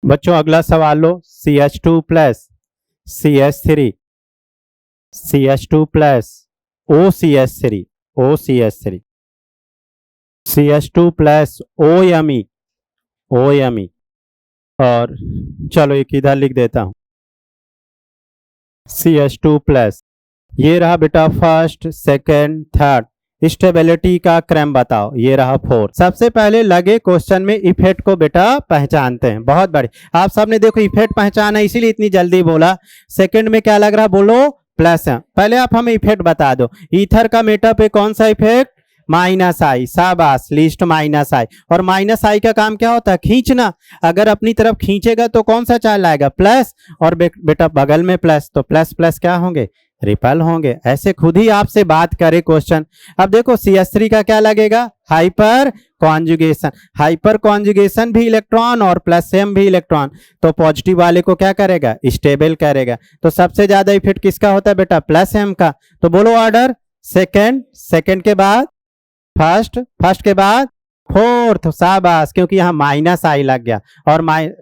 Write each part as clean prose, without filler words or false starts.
बच्चों अगला सवाल लो। CH2 plus CH3 CH2 plus OCH3 OCH3 CH2 plus OMe OMe और चलो एक इधर लिख देता हूं CH2 प्लस। ये रहा बेटा फर्स्ट सेकंड थर्ड। स्टेबिलिटी का क्रम बताओ। ये रहा 4। सबसे पहले लगे क्वेश्चन में इफेक्ट को बेटा पहचानते हैं। बहुत बड़े आप सबने देखो इफेक्ट पहचाना इसीलिए इतनी जल्दी बोला। सेकंड में क्या लग रहा बोलो प्लस है। पहले आप हमें इफेक्ट बता दो। ईथर का मेटा पे कौन सा इफेक्ट माइनस आई। शाबाश लिस्ट माइनस आई। और माइनस आई का काम क्या होता है खींचना। अगर अपनी तरफ खींचेगा तो कौन सा चार्ज लाएगा प्लस। और बेटा बगल में प्लस तो प्लस प्लस क्या होंगे रिपल होंगे। ऐसे खुद ही आपसे बात करे क्वेश्चन। अब देखो CH3 का क्या लगेगा हाइपर कॉन्जुगेशन। हाइपर कॉन्जुगेशन भी इलेक्ट्रॉन और प्लस एम भी इलेक्ट्रॉन। तो पॉजिटिव वाले को क्या करेगा स्टेबल करेगा। तो सबसे ज्यादा इफेक्ट किसका होता है बेटा प्लस एम का। तो बोलो ऑर्डर सेकंड सेकंड के बाद फर्स्ट फर्स्ट के बाद फोर्थ। शाबाश क्योंकि यहाँ माइनस आई लग गया। और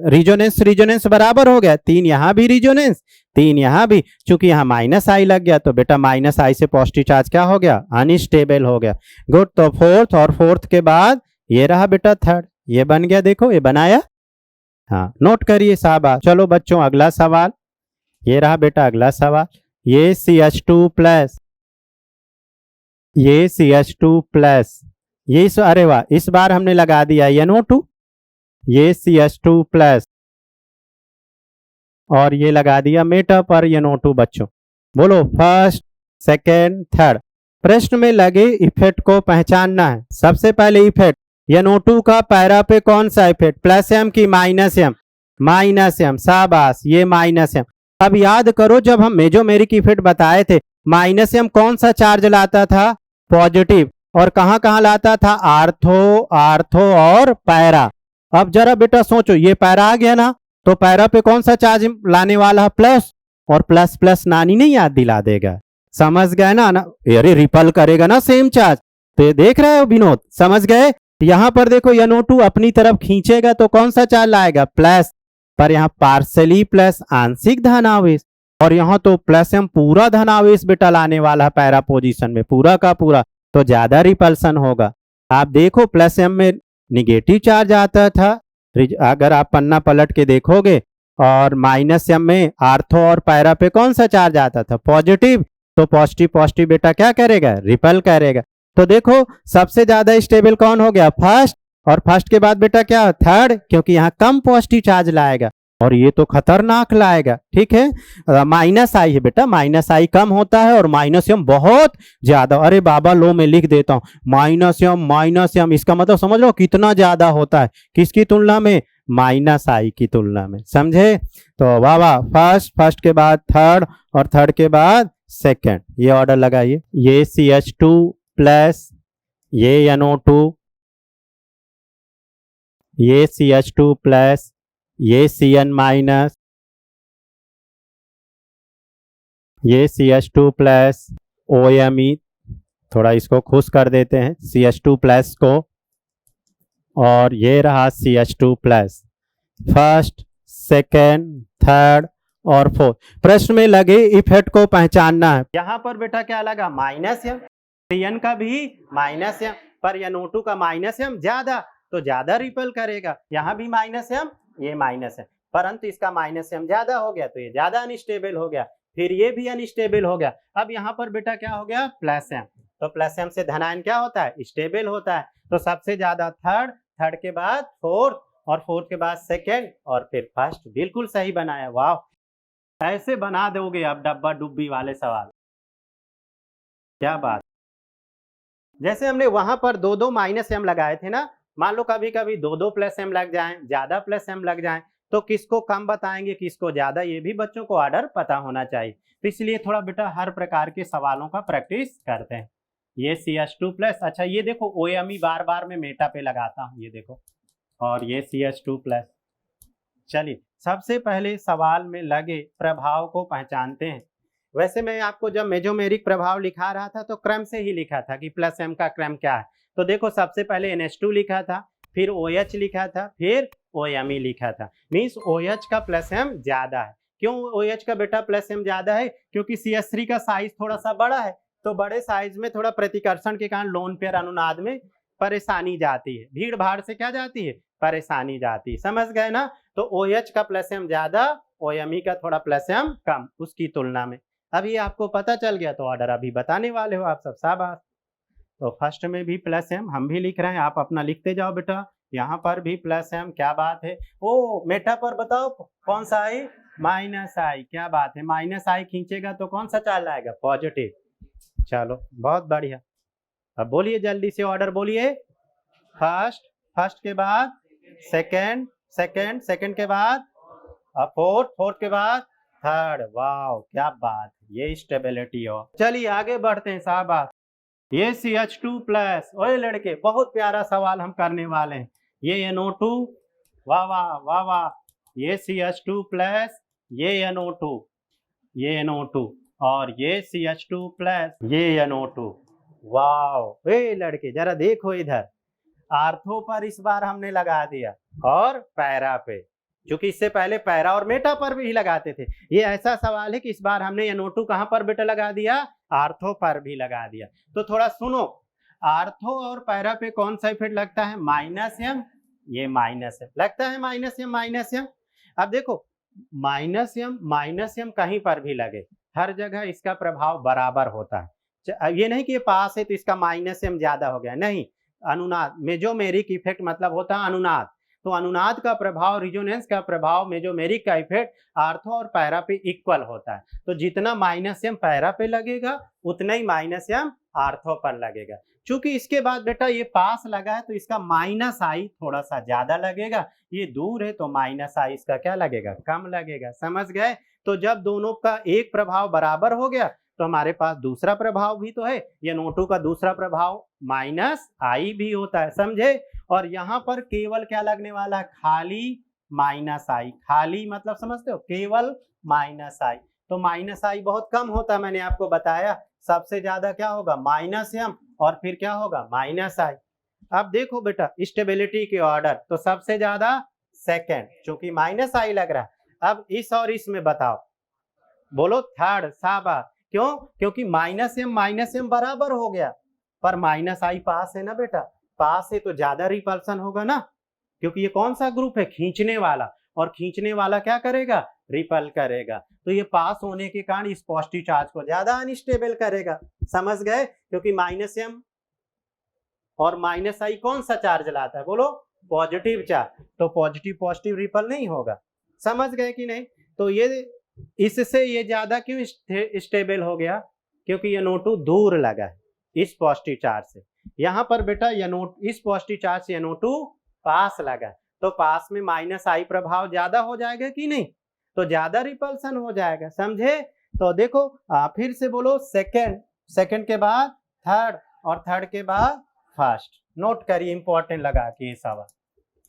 रिजोनेंस रिजोनेंस बराबर हो गया। 3 यहाँ भी रिजोनेंस 3 यहाँ भी। चूंकि यहाँ माइनस आई लग गया तो बेटा माइनस आई से पॉजिटिव चार्ज क्या हो गया अनस्टेबल हो गया। गुड। तो फोर्थ और फोर्थ के बाद ये रहा बेटा थर्ड। ये बन गया देखो ये बनाया। हाँ नोट करिए शाबाश। चलो बच्चों अगला सवाल। ये रहा बेटा अगला सवाल। ये CH2 प्लस ये CH2 प्लस ये अरे वाह इस बार हमने लगा दिया NO2। ये CH2 प्लस और ये लगा दिया मेटा पर NO2। बच्चों बोलो फर्स्ट सेकेंड थर्ड। प्रश्न में लगे इफेक्ट को पहचानना है। सबसे पहले इफेक्ट NO2 का पैरा पे कौन सा इफेक्ट प्लस एम की माइनस एम। माइनस एम शाबाश ये माइनस एम। अब याद करो जब हम मेजोमेरिक इफेक्ट बताए थे माइनस एम कौन सा चार्ज लाता था पॉजिटिव। और कहां कहां लाता था आर्थो आर्थो और पैरा। अब जरा बेटा सोचो ये पैरा आ गया ना तो पैरा पे कौन सा चार्ज लाने वाला है प्लस। और प्लस प्लस नानी नहीं याद दिला देगा। समझ गए ना अरे रिपल करेगा ना सेम चार्ज। तो ये देख रहे हो विनोद समझ गए। यहां पर देखो NO2 अपनी तरफ खींचेगा तो कौन सा चार्ज लाएगा प्लस। पर यहाँ पार्सली प्लस आंशिक धनावेश। और यहाँ तो प्लस एम पूरा धनावेश बेटा लाने वाला है पैरा पोजीशन में पूरा का पूरा। तो ज्यादा रिपल्सन होगा। आप देखो प्लस एम में निगेटिव चार्ज आता था। अगर आप पन्ना पलट के देखोगे और माइनस एम में आर्थो और पैरा पे कौन सा चार्ज आता था पॉजिटिव। तो पॉजिटिव पॉजिटिव बेटा क्या करेगा रिपल करेगा। तो देखो सबसे ज्यादा स्टेबल कौन हो गया फर्स्ट। और फर्स्ट के बाद बेटा क्या थर्ड क्योंकि यहाँ कम पॉजिटिव चार्ज लाएगा। और ये तो खतरनाक लाएगा। ठीक है माइनस आई है बेटा माइनस आई कम होता है और माइनस एम बहुत ज्यादा। अरे बाबा लो मैं लिख देता हूं माइनस एम इसका मतलब समझ लो कितना ज्यादा होता है किसकी तुलना में माइनस आई की तुलना में। समझे। तो वाह वाह फर्स्ट फर्स्ट के बाद थर्ड और थर्ड के बाद सेकंड। ये ऑर्डर लगाइए। ये CH2 प्लस ये NO2 ये CH2 प्लस ये Cn माइनस ये CH2 प्लस OMe। थोड़ा इसको खुश कर देते हैं CH2 प्लस को। और ये रहा CH2 plus first second third और फोर्थ। प्रश्न में लगे इफेक्ट को पहचानना है। यहाँ पर बेटा क्या लगा माइनस एम। Cn का भी माइनस एम पर NO2 का माइनस एम ज्यादा तो ज्यादा रिपल करेगा। यहाँ भी माइनस एम ये माइनस है परंतु इसका माइनस एम ज्यादा हो गया तो ये ज्यादा अनस्टेबल हो गया। फिर ये भी अनस्टेबल हो गया। अब यहाँ पर बेटा क्या हो गया प्लस एम। तो प्लस एम से धनायन क्या होता है स्टेबल होता है। तो सबसे ज्यादा थर्ड थर्ड के बाद फोर्थ और फोर्थ के बाद सेकेंड और फिर फर्स्ट। बिल्कुल सही बनाया वाह। ऐसे बना दोगे अब डब्बा डुब्बी वाले सवाल। क्या बात। जैसे हमने वहां पर दो दो माइनस एम लगाए थे ना। मान लो कभी कभी दो दो प्लस एम लग जाए ज्यादा प्लस एम लग जाए तो किसको कम बताएंगे किसको ज्यादा ये भी बच्चों को ऑर्डर पता होना चाहिए। तो इसलिए थोड़ा बेटा हर प्रकार के सवालों का प्रैक्टिस करते हैं। ये CH2 प्लस अच्छा ये देखो OMe बार बार मैं मेटा पे लगाता हूँ ये देखो। और ये CH2 प्लस। चलिए सबसे पहले सवाल में लगे प्रभाव को पहचानते हैं। वैसे मैं आपको जब मेजोमेरिक प्रभाव लिखा रहा था तो क्रम से ही लिखा था कि प्लस एम का क्रम क्या है। तो देखो सबसे पहले NH2 लिखा था, फिर OH लिखा था, फिर OMe लिखा था। मीन्स OH का प्लस एम ज्यादा है। क्यों OH का बेटा प्लस एम ज्यादा है? क्योंकि CH3 का साइज थोड़ा सा बड़ा है, तो बड़े साइज में थोड़ा प्रतिकर्षण के कारण लोन पेयर अनुनाद में परेशानी जाती है, भीड़ भाड़ से क्या जाती है, परेशानी जाती है। समझ गए ना? तो OH का प्लस एम ज्यादा, OMe का थोड़ा प्लस एम कम उसकी तुलना में। अब ये आपको पता चल गया तो ऑर्डर अभी बताने वाले हो आप सब, शाबाश। तो फर्स्ट में भी प्लस एम हम भी लिख रहे हैं, आप अपना लिखते जाओ बेटा। यहाँ पर भी प्लस एम, क्या बात है। ओ मेटा पर बताओ कौन सा आई? माइनस आई। क्या बात है, माइनस आई खींचेगा तो कौन सा चार्ज आएगा? पॉजिटिव। चलो बहुत बढ़िया। अब बोलिए जल्दी से ऑर्डर बोलिए। फर्स्ट, फर्स्ट के बाद सेकंड, सेकंड, सेकंड के बाद फोर्थ, फोर्थ के बाद थर्ड। वाह क्या बात, ये स्टेबिलिटी हो। चलिए आगे बढ़ते हैं साहब। ये CH2 प्लस, ओए लड़के बहुत प्यारा सवाल हम करने वाले हैं। ये NO2, वाह वाह वाह वाह, ये CH2 प्लस, ये NO2, ये NO2 और ये CH2 प्लस, ये NO2। वाह ए लड़के जरा देखो इधर, आर्थो पर इस बार हमने लगा दिया और पैरा पे, क्योंकि इससे पहले पैरा और मेटा पर भी लगाते थे। ये ऐसा सवाल है कि इस बार हमने NO2 कहां पर बेटा लगा दिया? आर्थो पर भी लगा दिया। तो थोड़ा सुनो, आर्थो और पैरा पे कौन सा इफेक्ट लगता है? माइनस एम, ये माइनस एम लगता है, माइनस एम, माइनस एम। अब देखो माइनस एम कहीं पर भी लगे, हर जगह इसका प्रभाव बराबर होता है। ये नहीं कि ये पास है तो इसका माइनस एम ज्यादा हो गया, नहीं। अनुनाद, मेजोमेरिक इफेक्ट मतलब होता है अनुनाद। तो अनुनाद का प्रभाव, रिजोनेंस का प्रभाव, मेजोमेरिक का इफेक्ट आर्थो और पैरा पे इक्वल होता है। तो जितना माइनस एम पैरा पे लगेगा उतना ही माइनस एम आर्थो पर लगेगा। चूंकि इसके बाद बेटा ये पास लगा है तो इसका माइनस आई थोड़ा सा ज्यादा लगेगा, ये दूर है तो माइनस आई इसका क्या लगेगा? कम लगेगा। समझ गए? तो जब दोनों का एक प्रभाव बराबर हो गया तो हमारे पास दूसरा प्रभाव भी तो है, ये NO2 का दूसरा प्रभाव माइनस आई भी होता है, समझे? और यहाँ पर केवल क्या लगने वाला है? खाली माइनस आई। खाली मतलब समझते हो, केवल माइनस आई। तो माइनस आई बहुत कम होता है, मैंने आपको बताया। सबसे ज्यादा क्या होगा? माइनस एम, और फिर क्या होगा? माइनस आई। अब देखो बेटा स्टेबिलिटी के ऑर्डर, तो सबसे ज्यादा सेकेंड, क्योंकि माइनस आई लग रहा है। अब इस और इसमें बताओ, बोलो थर्ड। शाबाश। क्यों? क्योंकि माइनस एम बराबर हो गया, पर माइनस आई पास है ना बेटा, पास है तो ज्यादा रिपल्सन होगा ना, क्योंकि ये कौन सा ग्रुप है? खींचने वाला, और खींचने वाला क्या करेगा? रिपल करेगा। तो ये पास होने के कारण इस पॉजिटिव चार्ज को ज्यादा अनस्टेबल करेगा। समझ गए? क्योंकि माइनस एम और माइनस आई कौन सा चार्ज लाता है? बोलो पॉजिटिव चार्ज, तो पॉजिटिव पॉजिटिव रिपल नहीं होगा। समझ गए कि नहीं? तो ये इससे ये ज्यादा क्यों स्टेबल हो गया? क्योंकि ये NO2 दूर लगा है इस पॉजिटिव चार्ज से। यहाँ पर बेटा इस पॉजिटिव चार्ज से NO2 पास लगा, तो पास में माइनस आई प्रभाव ज्यादा हो जाएगा कि नहीं? तो ज्यादा रिपल्सन हो जाएगा। समझे? तो देखो फिर से बोलो सेकेंड, सेकेंड के बाद थर्ड, और थर्ड के बाद फर्स्ट। नोट करिए इंपॉर्टेंट लगा के ये सवाल,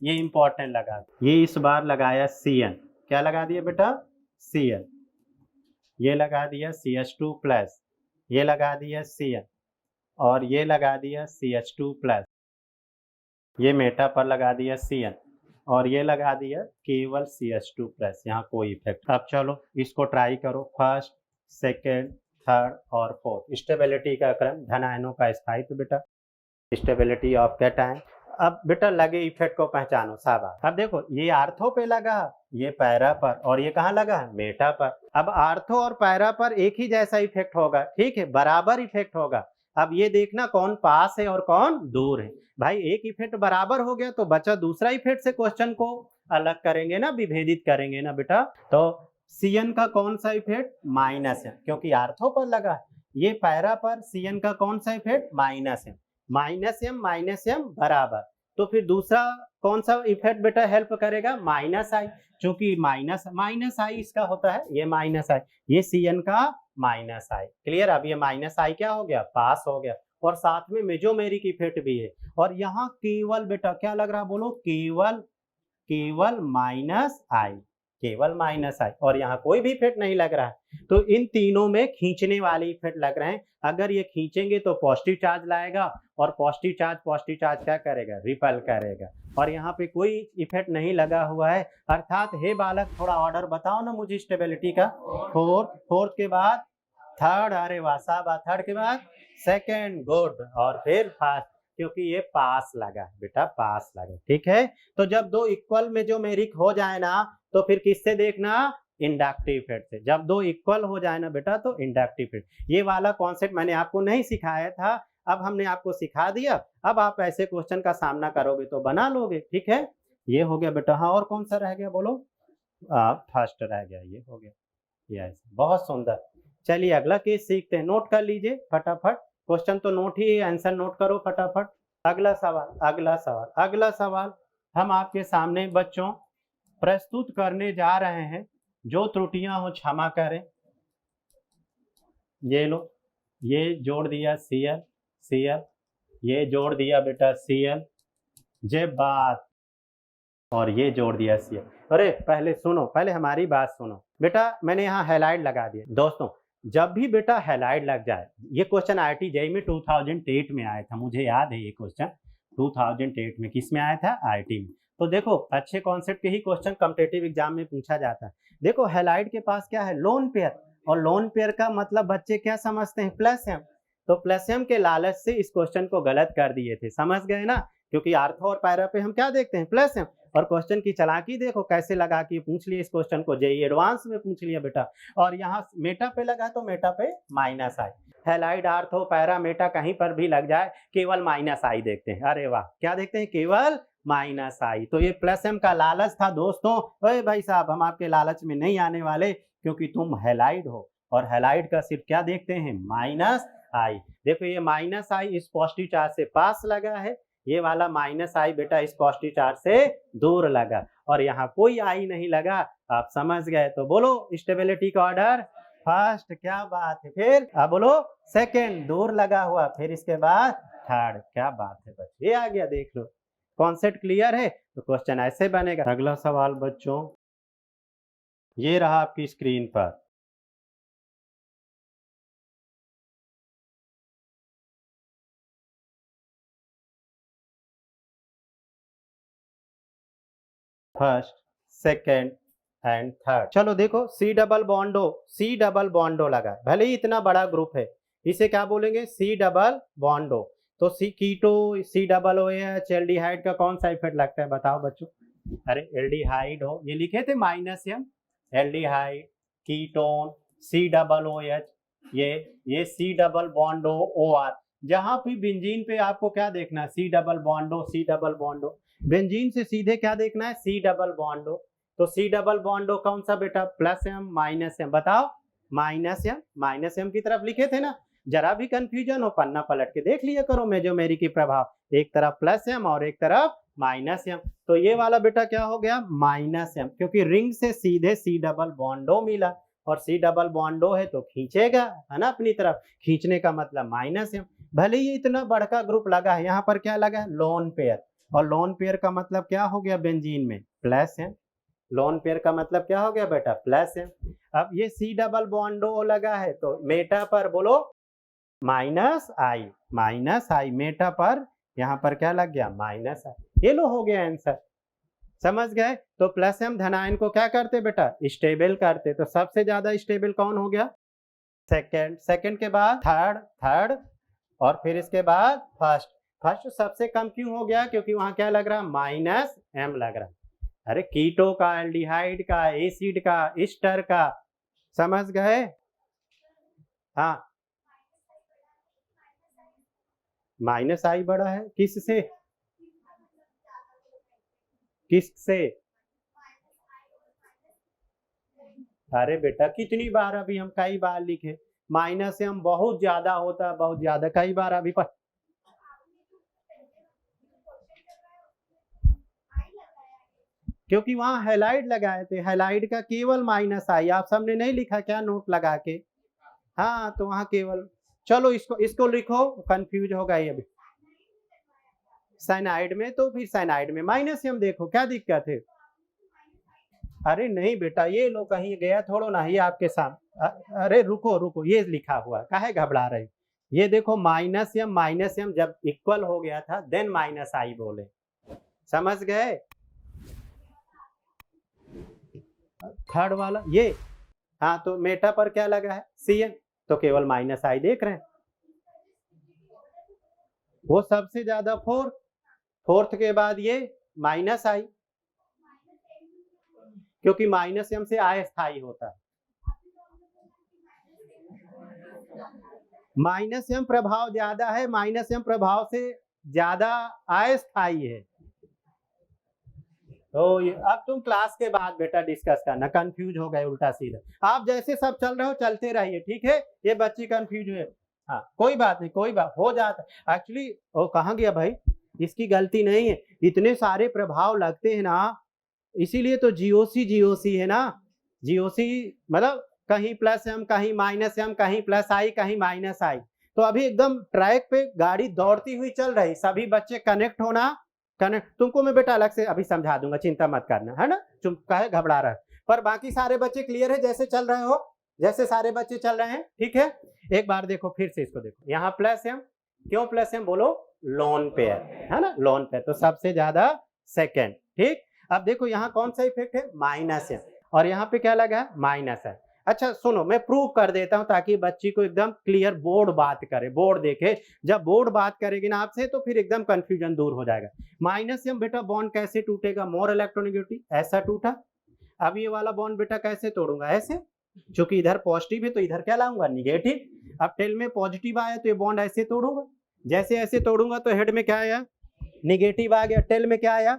ये इंपॉर्टेंट लगा। ये इस बार लगाया CN, क्या लगा दिया बेटा? CN। ये लगा दिया CH2 प्लस, ये लगा दिया CN, और ये लगा दिया CH2 प्लस, ये मेटा पर लगा दिया CN, और ये लगा दिया केवल CH2 प्लस, यहाँ कोई इफेक्ट। अब चलो इसको ट्राई करो, फर्स्ट, सेकेंड, थर्ड और फोर्थ। स्टेबिलिटी का क्रम, धन आयनों का स्थायित्व बेटा, स्टेबिलिटी ऑफ कैटायन। अब बेटा लगे इफेक्ट को पहचानो। शाबाश। अब देखो ये आर्थो पे लगा, ये पैरा पर, और ये कहाँ लगा है? मेटा पर। अब आर्थो और पैरा पर एक ही जैसा इफेक्ट होगा, ठीक है, बराबर इफेक्ट होगा। अब ये देखना कौन पास है और कौन दूर है। भाई एक इफेक्ट बराबर हो गया तो बचा दूसरा इफेक्ट से क्वेश्चन को अलग करेंगे ना, विभेदित करेंगे ना बेटा। तो CN का कौन सा इफेक्ट? माइनस है, क्योंकि आर्थो पर लगा। ये पैरा पर CN का कौन सा इफेक्ट? माइनस है। माइनस एम बराबर, तो फिर दूसरा कौन सा इफेक्ट बेटा हेल्प करेगा? माइनस आई, क्योंकि माइनस आई इसका होता है, ये माइनस आई, ये CN का माइनस आई। क्लियर? अब ये माइनस आई क्या हो गया? पास हो गया, और साथ में मेजोमेरिक इफेक्ट भी है। और यहाँ केवल बेटा क्या लग रहा? बोलो केवल, केवल माइनस आई, केवल माइनस आई, और यहाँ कोई भी इफेक्ट नहीं लग रहा है। तो इन तीनों में खींचने वाले इफेक्ट लग रहे हैं। अगर ये खींचेंगे तो पॉजिटिव चार्ज लाएगा, और पॉजिटिव चार्ज क्या करेगा, रिपल करेगा। और यहाँ पे कोई इफेक्ट नहीं लगा हुआ है, अर्थात हे बालक थोड़ा ऑर्डर बताओ ना मुझे स्टेबिलिटी का। फोर्थ के बाद थर्ड, अरे वाह शाबाश, थर्ड के बाद सेकेंड, गुड, और फिर फर्स्ट, क्योंकि ये पास लगा बेटा, पास लगा। ठीक है, तो जब दो इक्वल में जो मेरिक हो जाए ना, तो फिर किससे देखना, इंडक्टिव इफेक्ट से। जब दो इक्वल हो जाए ना बेटा तो इंडक्टिव इफेक्ट। ये वाला कॉन्सेप्ट मैंने आपको नहीं सिखाया था, अब हमने आपको सिखा दिया। अब आप ऐसे क्वेश्चन का सामना करोगे तो बना लोगे। ठीक है, ये हो गया बेटा। हाँ, और कौन सा रह गया बोलो, फर्स्ट रह गया, ये हो गया। यस, बहुत सुंदर। चलिए अगला केस सीखते हैं, नोट कर लीजिए फटाफट। क्वेश्चन तो नोट ही, आंसर नोट करो फटाफट। अगला सवाल हम आपके सामने बच्चों प्रस्तुत करने जा रहे हैं। जो त्रुटियां हो क्षमा करें। ये लो, ये जोड़ दिया Cl, ये जोड़ दिया बेटा Cl, जे बात, और ये जोड़ दिया Cl। अरे पहले सुनो, पहले हमारी बात सुनो बेटा। मैंने यहाँ हाईलाइट लगा दिया। दोस्तों जब भी बेटा हाईलाइट लग जाए, ये क्वेश्चन IIT JEE में 2008 में आया था, मुझे याद है ये क्वेश्चन 2008 में किस में आया था, IIT में। तो देखो अच्छे कॉन्सेप्ट के ही क्वेश्चन कॉम्पिटिटिव एग्जाम में पूछा जाता है। देखो हैलाइड के पास क्या है, लोन पेयर, और लोन पेयर का मतलब बच्चे क्या समझते हैं, प्लस एम। तो प्लस एम के लालच से इस क्वेश्चन को गलत कर दिए थे, समझ गए ना, क्योंकि आर्थो और पैरा पे हम क्या देखते हैं, प्लस एम। और क्वेश्चन की चालाकी देखो कैसे लगा के पूछ लिए इस क्वेश्चन को, जेई एडवांस में पूछ लिया बेटा। और यहाँ मेटा पे लगा तो मेटा पे माइनस आई। हैलाइड, आर्थो, पैरा, मेटा कहीं पर भी लग जाए केवल माइनस आई देखते हैं। अरे वाह, क्या देखते हैं, केवल माइनस आई। तो ये प्लस एम का लालच था दोस्तों। अरे भाई साहब, हम आपके लालच में नहीं आने वाले, क्योंकि तुम हैलाइड हो, और हैलाइड का सिर्फ क्या देखते हैं, माइनस आई। देखो ये माइनस आई इस पॉजिटिव चार्ज से पास लगा है, ये वाला माइनस आई बेटा इस पॉजिटिव चार्ज से दूर लगा, और यहाँ कोई आई नहीं लगा। आप समझ गए, तो बोलो स्टेबिलिटी का ऑर्डर फर्स्ट, क्या बात है। फिर अब बोलो सेकेंड, दूर लगा हुआ, फिर इसके बाद थर्ड, क्या बात है बच्चे, ये आ गया। देख लो कॉन्सेप्ट क्लियर है, तो क्वेश्चन ऐसे बनेगा। अगला सवाल बच्चों ये रहा आपकी स्क्रीन पर। First, second and third. चलो देखो सी डबल बॉन्डो लगा, भले ही इतना बड़ा ग्रुप है, इसे क्या बोलेंगे, सी डबल बॉन्डो। तो सी कीटो, सी डबल OH, एल्डिहाइड का कौन सा इफेक्ट लगता है बताओ बच्चों। अरे एल्डिहाइड हो, ये लिखे थे minus M, aldehyde, ketone, C double OH, ये सी डबल बॉन्डो OR। जहां भी बेंजीन पे आपको क्या देखना है, सी डबल बॉन्डो। बेंजीन से सीधे क्या देखना है, सी डबल बॉन्डो। तो सी डबल बॉन्डो कौन सा बेटा, प्लस एम माइनस एम, बताओ। माइनस एम की तरफ लिखे थे ना। जरा भी कंफ्यूजन हो पन्ना पलट के देख लिया करो, मेजोमेरी की प्रभाव, एक तरफ प्लस एम और एक तरफ माइनस एम। तो ये वाला बेटा क्या हो गया, माइनस एम, क्योंकि रिंग से सीधे सी डबल बॉन्डो मिला, और सी डबल बॉन्डो है तो खींचेगा, है ना, अपनी तरफ, खींचने का मतलब माइनस एम। भले ही इतना बड़का ग्रुप लगा है, यहाँ पर क्या लगा है, लोन पेयर, और लोन पेयर का मतलब क्या हो गया बेंजीन में, प्लस एम। लोन पेयर का मतलब क्या हो गया बेटा, प्लस एम। अब ये सी डबल बॉन्डो लगा है, तो मेटा पर बोलो माइनस आई, मेटा पर यहाँ पर क्या लग गया, माइनस आई। ये लो हो गया आंसर, समझ गए। तो प्लस एम धनायन को क्या करते बेटा, स्टेबल करते। तो सबसे ज्यादा स्टेबल कौन हो गया, सेकंड के बाद थर्ड, और फिर इसके बाद फर्स्ट सबसे कम क्यों हो गया, क्योंकि वहां क्या लग रहा, माइनस एम लग रहा। अरे कीटो का, एल्डिहाइड का, एसिड का, ईस्टर का, समझ गए। हाँ, माइनस आई बड़ा है, किससे, अरे बेटा कितनी बार अभी हम कई बार लिखे, माइनस एम बहुत ज्यादा होता है, बहुत ज्यादा, कई बार अभी पर क्योंकि वहां हाईलाइट लगाए थे, हाईलाइट का केवल माइनस आई, आप सबने नहीं लिखा क्या नोट लगा के। हाँ, तो वहां केवल, चलो इसको लिखो, कंफ्यूज हो गई अभी। साइनाइड में, तो फिर साइनाइड में माइनस एम देखो क्या दिक्कत है। अरे नहीं बेटा, ये लो कहीं गया थोड़ो ना, ये आपके सामने। अरे रुको रुको, ये लिखा हुआ है, काहे घबरा रहे? ये देखो माइनस एम जब इक्वल हो गया था देन माइनस आई बोले, समझ गए? थर्ड वाला ये, हाँ तो मेटा पर क्या लगा है? सी एम, तो केवल माइनस आई देख रहे हैं। वो सबसे ज्यादा फोर्थ के बाद ये माइनस आई, क्योंकि माइनस एम से अस्थायी होता है। माइनस एम प्रभाव ज्यादा है, माइनस एम प्रभाव से ज्यादा अस्थायी है। तो अब तुम क्लास के बाद बेटा डिस्कस करना, कंफ्यूज हो गए उल्टा सीधा। आप जैसे सब चल रहे हो चलते रहिए, ठीक है? ये बच्ची कंफ्यूज हुए, हाँ कोई बात नहीं, कोई बात हो जाता। एक्चुअली वो कहाँ गया भाई, इसकी गलती नहीं है, इतने सारे प्रभाव लगते हैं ना, इसीलिए तो जीओसी है ना। जीओसी मतलब कहीं प्लस एम, कहीं माइनस एम, कहीं प्लस आई, कहीं माइनस आई। तो अभी एकदम ट्रैक पे गाड़ी दौड़ती हुई चल रही, सभी बच्चे कनेक्ट होना, कनेक्ट। तुमको मैं बेटा अलग से अभी समझा दूंगा, चिंता मत करना, है ना? तुम काहे घबरा रहा है? पर बाकी सारे बच्चे क्लियर है जैसे चल रहे हो, जैसे सारे बच्चे चल रहे हैं, ठीक है? एक बार देखो, फिर से इसको देखो, यहाँ प्लस एम, क्यों प्लस एम बोलो? लोन पेयर, है ना? लोन पेयर, तो सबसे ज्यादा सेकेंड, ठीक। अब देखो यहाँ कौन सा इफेक्ट है? माइनस एम, और यहाँ पे क्या लगा है? माइनस है। अच्छा सुनो, मैं प्रूव कर देता हूं ताकि बच्ची को एकदम क्लियर बोर्ड बात करे, बोर्ड देखे। जब बोर्ड बात करेगी ना आपसे तो फिर एकदम कंफ्यूजन दूर हो जाएगा। माइनस एम बेटा बॉन्ड कैसे टूटेगा? मोर इलेक्ट्रोनेगेटिव, ऐसा टूटा। अब ये वाला बॉन्ड बेटा कैसे तोड़ूंगा? ऐसे, क्योंकि इधर पॉजिटिव है तो इधर क्या लाऊंगा? निगेटिव। अब टेल में पॉजिटिव आया तो ये बॉन्ड ऐसे तोड़ूंगा, जैसे ऐसे तोड़ूंगा तो हेड में क्या आया? निगेटिव आ गया। टेल में क्या आया?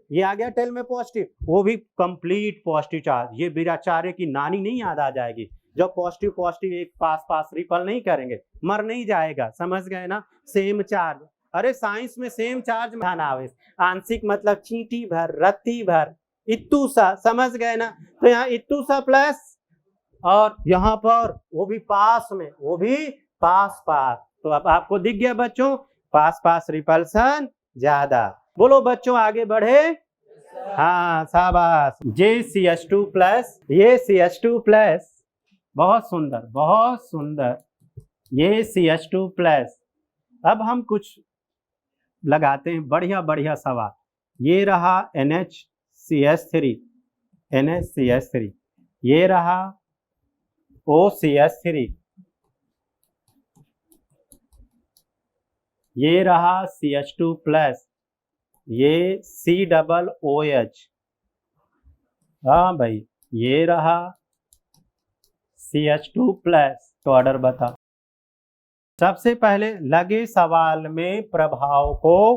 ये आ गया टेल में पॉजिटिव, वो भी कंप्लीट पॉजिटिव चार्ज। ये बिराचारे की नानी नहीं याद आ जाएगी, जब पॉजिटिव पॉजिटिव एक पास पास रिपल नहीं करेंगे, मर नहीं जाएगा, समझ गए ना? सेम चार्ज, अरे साइंस में सेम चार्ज में आवेश, आंशिक मतलब चींटी भर, रत्ती भर, इत्तू सा, समझ गए ना? तो यहाँ इत्तू सा प्लस, और यहाँ पर वो भी पास में, वो भी पास पास। तो अब आपको दिख गया बच्चों, पास पास रिपल्सन ज्यादा। बोलो बच्चों आगे बढ़े, हाँ शाबाश। JCH2 प्लस, ये CH2 प्लस, बहुत सुंदर बहुत सुंदर, ये CH2 प्लस। अब हम कुछ लगाते हैं बढ़िया बढ़िया सवाल। ये रहा NHCH3, NHCH3, ये रहा OCH3, ये रहा CH2 प्लस, ये COOH, हाँ भाई, ये रहा CH2 प्लस। तो ऑर्डर बता। सबसे पहले लगे सवाल में प्रभाव को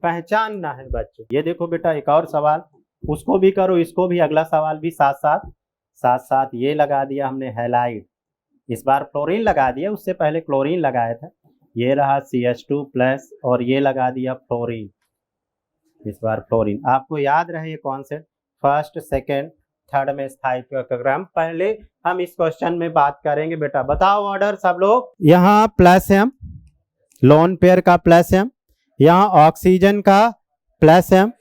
पहचानना है बच्चों। ये देखो बेटा एक और सवाल, उसको भी करो, इसको भी, अगला सवाल भी साथ साथ ये लगा दिया हमने हैलाइड। इस बार फ्लोरीन लगा दिया, उससे पहले क्लोरीन लगाया था। ये रहा CH2 प्लस और ये लगा दिया फ्लोरीन, इस बार फ्लोरीन। आपको याद रहे ये कॉन्सेप्ट, फर्स्ट सेकेंड थर्ड में स्थायित्व का क्रम। पहले हम इस क्वेश्चन में बात करेंगे बेटा, बताओ ऑर्डर सब लोग। यहाँ प्लस एम, लोन पेयर का प्लस एम, यहाँ ऑक्सीजन का प्लस एम,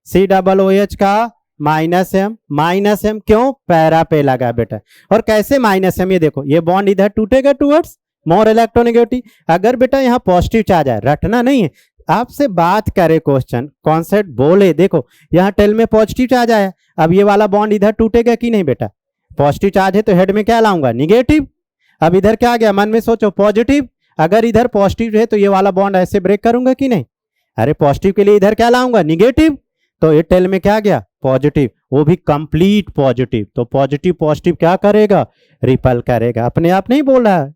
COOH का माइनस एम, क्यों? पैरा पे लगा बेटा। और कैसे माइनस एम? ये देखो, ये बॉन्ड इधर टूटेगा टूवर्ड्स मोर इलेक्ट्रोनेगेटिव। अगर बेटा यहाँ पॉजिटिव चार्ज आए, रटना नहीं है, आपसे बात करे, क्वेश्चन कॉन्सेप्ट बोले। देखो यहाँ टेल में पॉजिटिव चार्ज आया, अब ये वाला बॉन्ड इधर टूटेगा कि नहीं बेटा? पॉजिटिव चार्ज है तो हेड में क्या लाऊंगा? निगेटिव। अब इधर क्या आ गया? मन में सोचो पॉजिटिव, अगर इधर पॉजिटिव है तो ये वाला बॉन्ड ऐसे ब्रेक करूंगा कि नहीं? अरे पॉजिटिव के लिए इधर क्या लाऊंगा? निगेटिव। तो ये टेल में क्या गया? पॉजिटिव, वो भी कंप्लीट पॉजिटिव। तो पॉजिटिव पॉजिटिव क्या करेगा? रिपल करेगा। अपने आप नहीं बोल रहा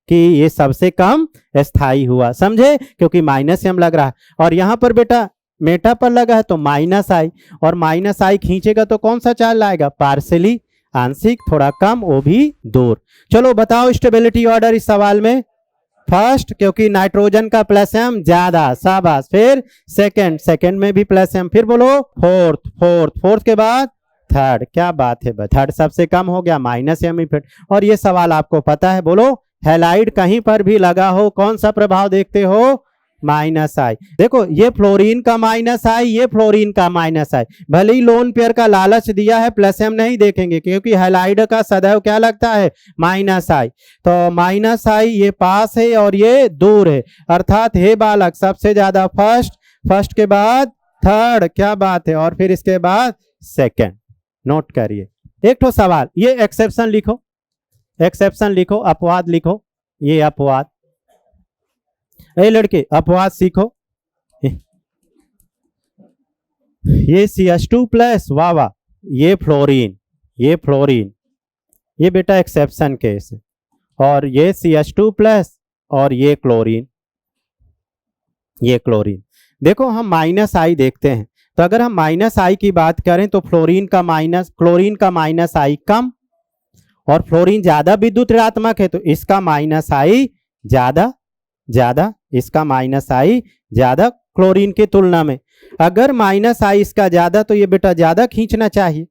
कि ये सबसे कम स्थायी हुआ, समझे? क्योंकि माइनस एम लग रहा है, और यहाँ पर बेटा मेटा पर लगा है तो माइनस आई, और माइनस आई खींचेगा तो कौन सा चार्ज लाएगा? पार्शियली, आंशिक, थोड़ा कम, वो भी दूर। चलो बताओ स्टेबिलिटी ऑर्डर इस सवाल में। फर्स्ट, क्योंकि नाइट्रोजन का प्लस एम ज्यादा, शाबाश। फिर सेकंड में भी प्लस एम। फिर बोलो फोर्थ के बाद थर्ड। क्या बात है, थर्ड सबसे कम हो गया, माइनस एम इफेक्ट। और ये सवाल आपको पता है, बोलो हैलाइड कहीं पर भी लगा हो कौन सा प्रभाव देखते हो? माइनस आई। देखो ये फ्लोरीन का माइनस आई, ये फ्लोरीन का माइनस आई। भले ही लोन पेयर का लालच दिया है, प्लस हम नहीं देखेंगे क्योंकि हैलाइड का सदैव क्या लगता है, माइनस आई। तो माइनस आई ये पास है और ये दूर है, अर्थात हे बालक सबसे ज्यादा फर्स्ट, फर्स्ट के बाद थर्ड, क्या बात है, और फिर इसके बाद सेकेंड। नोट करिए। एक तो सवाल, ये एक्सेप्शन लिखो, एक्सेप्शन लिखो, अपवाद लिखो, ये अपवाद। ए लड़के अपवाद सीखो। ये CH2 प्लस, वाह वाह, ये फ्लोरीन, ये फ्लोरीन, ये बेटा एक्सेप्शन केस है। और ये CH2 प्लस और ये क्लोरीन, ये क्लोरीन। देखो हम माइनस आई देखते हैं, तो अगर हम माइनस आई की बात करें तो फ्लोरीन का माइनस, क्लोरीन का माइनस आई कम, और फ्लोरीन ज्यादा विद्युत ऋणात्मक है तो इसका माइनस आई ज्यादा, ज्यादा, इसका माइनस आई ज्यादा क्लोरीन की तुलना में। अगर माइनस आई इसका ज्यादा तो ये बेटा ज्यादा खींचना चाहिए,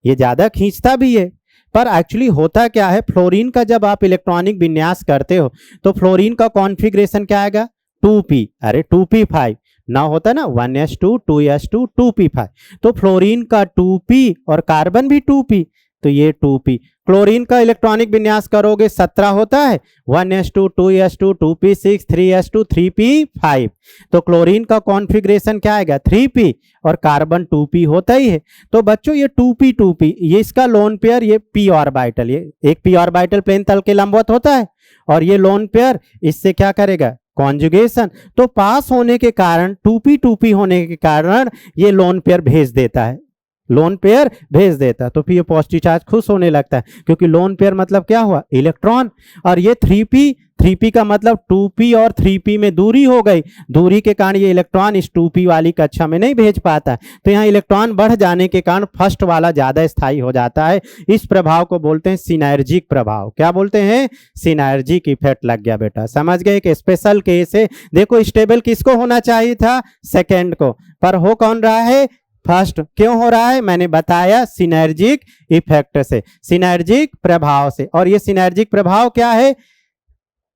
ये ज्यादा खींचता भी है। पर एक्चुअली होता क्या है, फ्लोरीन का जब आप इलेक्ट्रॉनिक विन्यास करते हो तो फ्लोरीन का कॉन्फ़िगरेशन क्या आएगा, 2p, अरे 2p5 ना होता ना, 1s2 2s2 2p5, तो फ्लोरीन का 2p और कार्बन भी 2p, तो ये 2p। क्लोरीन का इलेक्ट्रॉनिक विन्यास करोगे 17 होता है, 1s2 2s2 2p6 3s2 3p5, तो क्लोरीन का कॉन्फ़िगरेशन क्या आएगा, 3p, और कार्बन 2p होता ही है। तो बच्चों ये 2p 2p, ये इसका लोन पेयर, ये p ऑर्बिटल, ये एक p ऑर्बिटल प्लेन तल के लंबवत होता है, और ये लोन पेयर इससे क्या करेगा, कॉन्जुगेशन। तो पास होने के कारण, 2p 2p होने के कारण ये लोन पेयर भेज देता है, लोन पेयर भेज देता है। तो फिर ये पॉजिटिव चार्ज खुश होने लगता है, क्योंकि लोन पेयर मतलब क्या हुआ, इलेक्ट्रॉन। और ये 3p का मतलब 2p और 3p में दूरी हो गई, दूरी के कारण ये इलेक्ट्रॉन इस 2p वाली कक्षा में नहीं भेज पाता, तो यहाँ इलेक्ट्रॉन बढ़ जाने के कारण फर्स्ट वाला ज्यादा स्थायी हो जाता है। इस प्रभाव को बोलते हैं सिनर्जिक प्रभाव। क्या बोलते हैं, सिनर्जिक इफेक्ट लग गया बेटा, समझ गए, एक स्पेशल केस है। देखो स्टेबल किसको होना चाहिए था, सेकेंड को, पर हो कौन रहा है, फर्स्ट। क्यों हो रहा है, मैंने बताया, सिनर्जिक इफेक्ट से, सिनर्जिक प्रभाव से। और ये सिनर्जिक प्रभाव क्या है,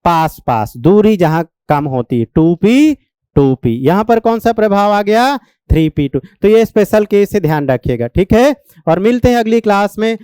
पास पास, दूरी जहां कम होती है, 2p 2p। यहां पर कौन सा प्रभाव आ गया, 3p2। तो ये स्पेशल केस से ध्यान रखिएगा, ठीक है। और मिलते हैं अगली क्लास में।